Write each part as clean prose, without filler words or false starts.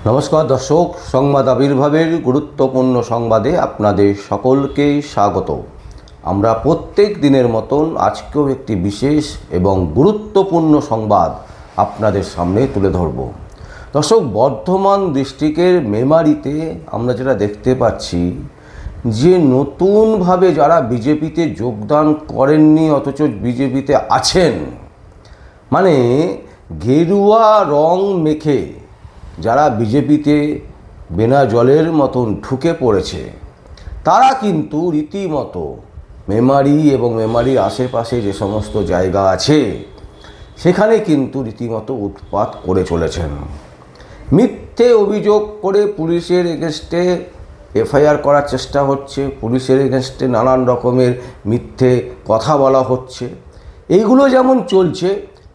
নমস্কার দর্শক, সংবাদ আবির্ভাবের গুরুত্বপূর্ণ সংবাদে আপনাদের সকলকে স্বাগত। আমরা প্রত্যেক দিনের মতন আজকেও একটি বিশেষ এবং গুরুত্বপূর্ণ সংবাদ আপনাদের সামনে তুলে ধরব। দর্শক, বর্ধমান ডিস্ট্রিক্টের মেমারিতে আমরা যেটা দেখতে পাচ্ছি যে নতুনভাবে যারা বিজেপিতে যোগদান করেননি অথচ বিজেপিতে আছেন, মানে গেরুয়া রং মেখে যারা বিজেপিতে বিনা জলের মতন ঢুকে পড়েছে, তারা কিন্তু রীতিমতো মেমারি এবং মেমারির আশেপাশে যে সমস্ত জায়গা আছে সেখানে কিন্তু রীতিমতো উৎপাত করে চলেছেন। মিথ্যে অভিযোগ করে পুলিশের এগেনস্টে এফআইআর করার চেষ্টা হচ্ছে, পুলিশের এগেনস্টে নানান রকমের মিথ্যে কথা বলা হচ্ছে। এইগুলো যেমন চলছে,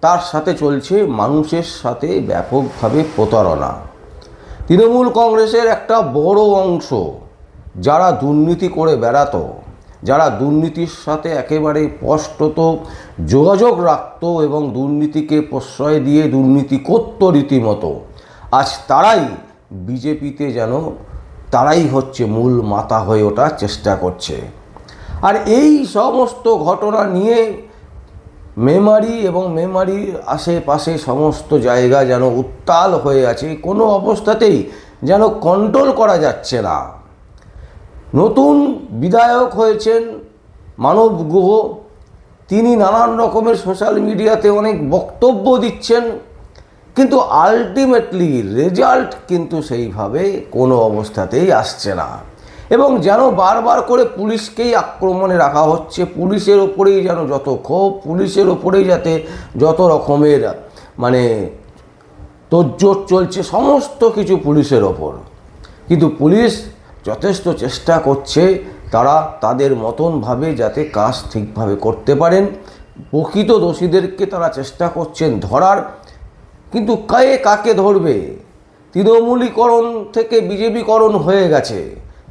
তার সাথে চলছে মানুষের সাথে ব্যাপকভাবে প্রতারণা। তৃণমূল কংগ্রেসের একটা বড় অংশ যারা দুর্নীতি করে বেড়াতো, যারা দুর্নীতির সাথে একেবারে স্পষ্টত যোগাযোগ রাখতো এবং দুর্নীতিকে প্রশ্রয় দিয়ে দুর্নীতি করত রীতিমতো, আজ তারাই বিজেপিতে যেন তারাই হচ্ছে মূল মাথা হয়ে ওঠার চেষ্টা করছে। আর এই সমস্ত ঘটনা নিয়ে মেমারি এবং মেমারির আশেপাশে সমস্ত জায়গা যেন উত্তাল হয়ে আছে, কোনো অবস্থাতেই যেন কন্ট্রোল করা যাচ্ছে না। নতুন বিধায়ক হয়েছেন মানব গুহ, তিনি নানান রকমের সোশ্যাল মিডিয়াতে অনেক বক্তব্য দিচ্ছেন, কিন্তু আলটিমেটলি রেজাল্ট কিন্তু সেইভাবে কোনো অবস্থাতেই আসছে না। এবং যেন বারবার করে পুলিশকেই আক্রমণে রাখা হচ্ছে, পুলিশের ওপরেই যেন যত ক্ষোভ, পুলিশের ওপরেই যাতে যত রকমের তোড়জোড় চলছে, সমস্ত কিছু পুলিশের ওপর। কিন্তু পুলিশ যথেষ্ট চেষ্টা করছে তারা তাদের মতনভাবে যাতে কাজ ঠিকভাবে করতে পারেন। প্রকৃত দোষীদেরকে তারা চেষ্টা করছেন ধরার, কিন্তু কে কাকে ধরবে? তৃণমূলীকরণ থেকে বিজেপিকরণ হয়ে গেছে,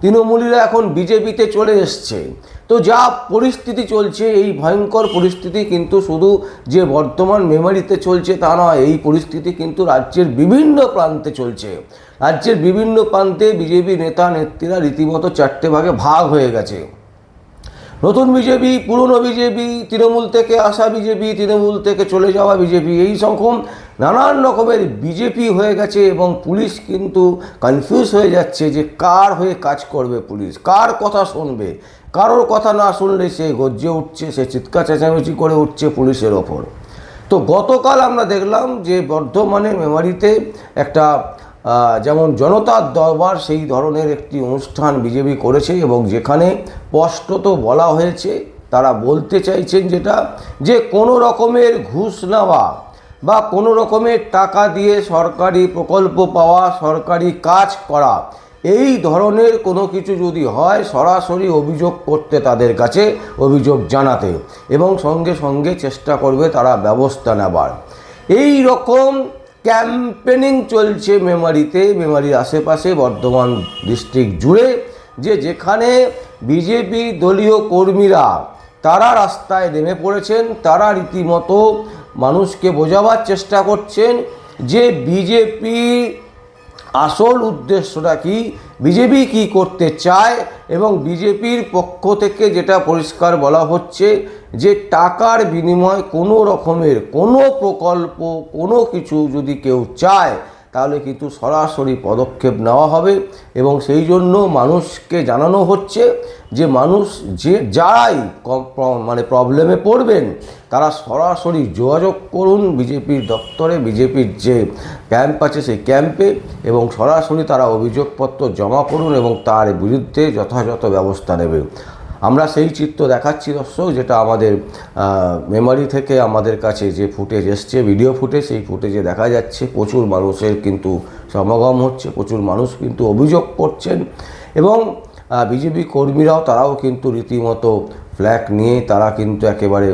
তৃণমূলীরা এখন বিজেপিতে চলে এসছে। তো যা পরিস্থিতি চলছে, এই ভয়ঙ্কর পরিস্থিতি কিন্তু শুধু যে বর্তমান মেমারিতে চলছে তা নয়, এই পরিস্থিতি কিন্তু রাজ্যের বিভিন্ন প্রান্তে চলছে। রাজ্যের বিভিন্ন প্রান্তে বিজেপি নেতা নেত্রীরা রীতিমতো চারটে ভাগে ভাগ হয়ে গেছে। নতুন বিজেপি, পুরনো বিজেপি, তৃণমূল থেকে আসা বিজেপি, তৃণমূল থেকে চলে যাওয়া বিজেপি, এই রকম নানান রকমের বিজেপি হয়ে গেছে। এবং পুলিশ কিন্তু কনফিউজ হয়ে যাচ্ছে যে কার হয়ে কাজ করবে পুলিশ, কার কথা শুনবে। কারোর কথা না শুনলে সে গর্জে উঠছে, সে চিৎকার চেঁচামেচি করে উঠছে পুলিশের ওপর। তো গতকাল আমরা দেখলাম যে বর্ধমানে মেমারিতে একটা যেমন জনতার দরবার, সেই ধরনের একটি অনুষ্ঠান বিজেপি করেছে এবং যেখানে স্পষ্টত বলা হয়েছে, তারা বলতে চাইছেন যেটা, যে কোনো রকমের ঘুষ নেওয়া বা কোনো রকমের টাকা দিয়ে সরকারি প্রকল্প পাওয়া, সরকারি কাজ করা, এই ধরনের কোনো কিছু যদি হয় সরাসরি অভিযোগ করতে, তাদের কাছে অভিযোগ জানাতে এবং সঙ্গে সঙ্গে চেষ্টা করবে তারা ব্যবস্থা নেবার। এই রকম ক্যাম্পেনিং চলছে মেমারিতে, মেমারির আশেপাশে, বর্ধমান ডিস্ট্রিক্ট জুড়ে, যে যেখানে বিজেপি দলীয় কর্মীরা তারা রাস্তায় নেমে পড়েছেন, তারা রীতিমতো মানুষকে বোঝাবার চেষ্টা করছেন যে বিজেপি আসল উদ্দেশ্যটা কি, বিজেপি কি করতে চায়। এবং বিজেপির পক্ষ থেকে যেটা পরিষ্কার বলা হচ্ছে যে টাকার বিনিময়ে কোনো রকমের কোনো প্রকল্প, কোনো কিছু যদি কেউ চায় তাহলে কিন্তু সরাসরি পদক্ষেপ নেওয়া হবে। এবং সেই জন্য মানুষকে জানানো হচ্ছে যে মানুষ যারাই প্রবলেমে পড়বেন তারা সরাসরি যোগাযোগ করুন বিজেপির দপ্তরে, বিজেপির যে ক্যাম্প আছে সেই ক্যাম্পে, এবং সরাসরি তারা অভিযোগপত্র জমা করুন এবং তার বিরুদ্ধে যথাযথ ব্যবস্থা নেবে। আমরা সেই চিত্র দেখাচ্ছি দর্শক, যেটা আমাদের মেমারি থেকে আমাদের কাছে যে ফুটেজ এসছে, ভিডিও ফুটেজ, সেই ফুটেজে দেখা যাচ্ছে প্রচুর মানুষের কিন্তু সমাগম হচ্ছে, প্রচুর মানুষ কিন্তু অভিযোগ করছেন। এবং বিজেপি কর্মীরাও তারাও কিন্তু রীতিমতো ফ্ল্যাগ নিয়ে তারা কিন্তু একেবারে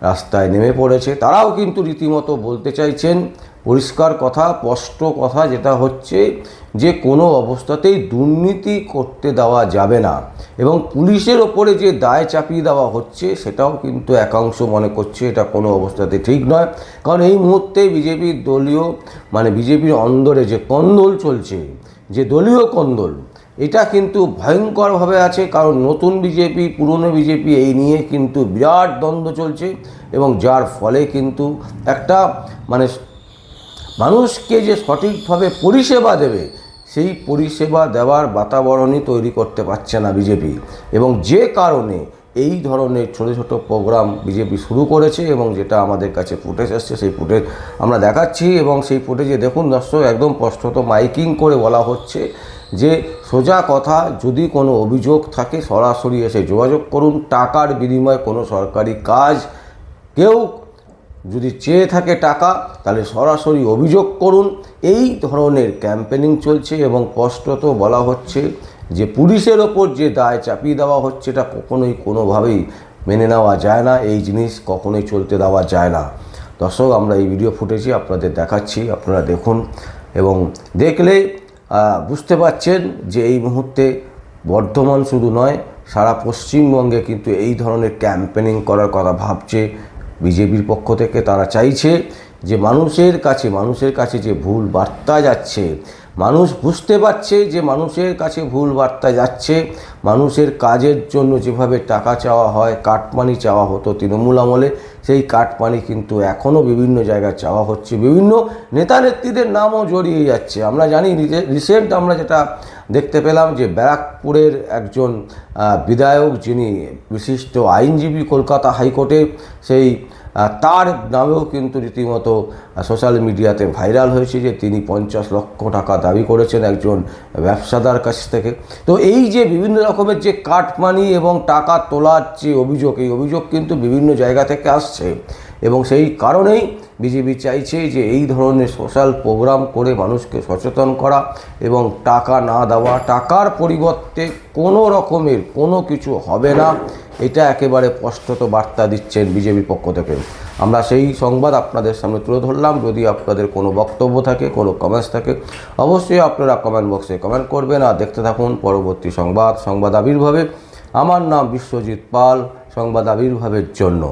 রাস্তায় নেমে পড়েছে। তারাও কিন্তু রীতিমতো বলতে চাইছেন পরিষ্কার কথা, স্পষ্ট কথা যেটা হচ্ছে যে কোনো অবস্থাতেই দুর্নীতি করতে দেওয়া যাবে না। এবং পুলিশের ওপরে যে দায় চাপিয়ে দেওয়া হচ্ছে সেটাও কিন্তু একাংশ মনে করছে এটা কোনো অবস্থাতে ঠিক নয়। কারণ এই মুহূর্তে বিজেপির দলীয় বিজেপির অন্দরে যে কন্দল চলছে, যে দলীয় কন্দল, এটা কিন্তু ভয়ঙ্করভাবে আছে। কারণ নতুন বিজেপি, পুরনো বিজেপি, এই নিয়ে কিন্তু বিরাট দ্বন্দ্ব চলছে এবং যার ফলে কিন্তু একটা মানুষকে যে সঠিকভাবে পরিষেবা দেবে সেই পরিষেবা দেওয়ার বাতাবরণই তৈরি করতে পারছে না বিজেপি। এবং যে কারণে এই ধরনের ছোট ছোট প্রোগ্রাম বিজেপি শুরু করেছে এবং যেটা আমাদের কাছে ফুটেজ আসছে সেই ফুটেজ আমরা দেখাচ্ছি। এবং সেই ফুটেজে দেখুন দর্শক, একদম স্পষ্টত মাইকিং করে বলা হচ্ছে যে সোজা কথা, যদি কোনো অভিযোগ থাকে সরাসরি এসে যোগাযোগ করুন। টাকার বিনিময়ে কোনো সরকারি কাজ কেউ যদি চেয়ে থাকে টাকা, তাহলে সরাসরি অভিযোগ করুন। এই ধরনের ক্যাম্পেনিং চলছে এবং স্পষ্টত বলা হচ্ছে যে পুলিশের ওপর যে দায় চাপিয়ে দেওয়া হচ্ছে এটা কখনোই কোনোভাবেই মেনে নেওয়া যায় না। এই জিনিস কখনোই চলতে দেওয়া যায় না। দর্শক, আমরা এই ভিডিও ফুটেজে আপনাদের দেখাচ্ছি, আপনারা দেখুন এবং দেখলে বুঝতে পারছেন যে এই মুহূর্তে বর্ধমান শুধু নয়, সারা পশ্চিমবঙ্গে কিন্তু এই ধরনের ক্যাম্পেনিং করার কথা ভাবছে বিজেপির পক্ষ থেকে। তারা চাইছে যে মানুষের কাছে যে ভুল বার্তা যাচ্ছে, মানুষ বুঝতে পারছে যে মানুষের কাছে ভুল বার্তা যাচ্ছে। মানুষের কাজের জন্য যেভাবে টাকা চাওয়া হয়, কাটমানি চাওয়া হতো তৃণমূল আমলে, সেই কাটমানি কিন্তু এখনও বিভিন্ন জায়গায় চাওয়া হচ্ছে। বিভিন্ন নেতা নেত্রীদের নামও জড়িয়ে যাচ্ছে। আমরা জানি রিসেন্ট আমরা যেটা দেখতে পেলাম যে ব্যারাকপুরের একজন বিধায়ক, যিনি বিশিষ্ট আইনজীবী কলকাতা হাইকোর্টে, সেই তার নামেও কিন্তু রীতিমতো সোশ্যাল মিডিয়াতে ভাইরাল হয়েছে যে তিনি 50 লক্ষ টাকা দাবি করেছেন একজন ব্যবসাদার কাছ থেকে। তো এই যে বিভিন্ন রকমের যে কাটমানি এবং টাকা তোলার যে অভিযোগ, এই অভিযোগ কিন্তু বিভিন্ন জায়গা থেকে আসছে এবং সেই কারণেই বিজেপি চাইছে যে এই ধরনের সোশ্যাল প্রোগ্রাম করে মানুষকে সচেতন করা এবং টাকা না দেওয়া, টাকার পরিবর্তে কোনো রকমের কোনো কিছু হবে না, এটা একেবারে স্পষ্টত বার্তা দিচ্ছেন বিজেপির পক্ষ থেকে। আমরা সেই সংবাদ আপনাদের সামনে তুলে ধরলাম। যদি আপনাদের কোনো বক্তব্য থাকে, কোনো কমেন্টস থাকে, অবশ্যই আপনারা কমেন্ট বক্সে কমেন্ট করবেন। আর দেখতে থাকুন পরবর্তী সংবাদ আবির্ভাবে। আমার নাম বিশ্বজিৎ পাল, সংবাদ আবির্ভাবের জন্য।